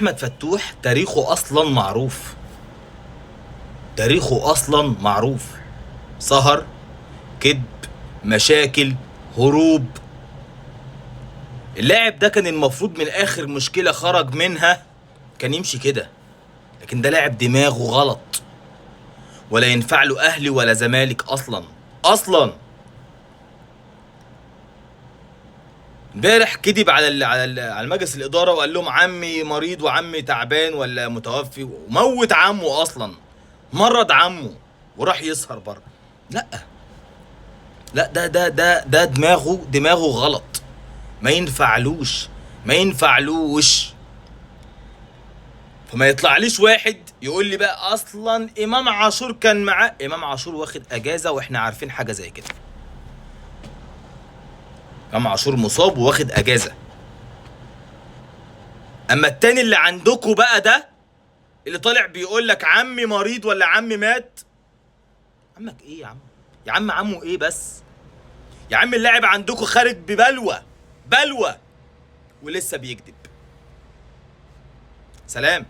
احمد فتوح تاريخه اصلا معروف. تاريخه اصلا معروف. سهر، كذب، مشاكل، هروب. اللاعب ده كان المفروض من اخر مشكلة خرج منها كان يمشي كده، لكن ده لاعب دماغه غلط، ولا ينفع له اهلي ولا زمالك اصلا. امبارح كذب على مجلس الاداره وقال لهم عمي مريض وعمي تعبان ولا متوفي، وموت عمه اصلا، مرض عمه وراح يسهر بره. لا لا، ده دماغه غلط، ما ينفعلوش. فما يطلعليش واحد يقول لي بقى اصلا امام عاشور كان معاه. امام عاشور واخد اجازه واحنا عارفين حاجه زي كده. امام عاشور مصاب وواخد اجازه. اما التاني اللي عندكوا بقى ده، اللي طالع بيقول لك عمي مريض ولا عمي مات. عمك ايه يا عم؟ يا عم عمه ايه بس؟ يا عم اللاعب عندكوا خارج ببلوى ولسه بيكذب. سلام.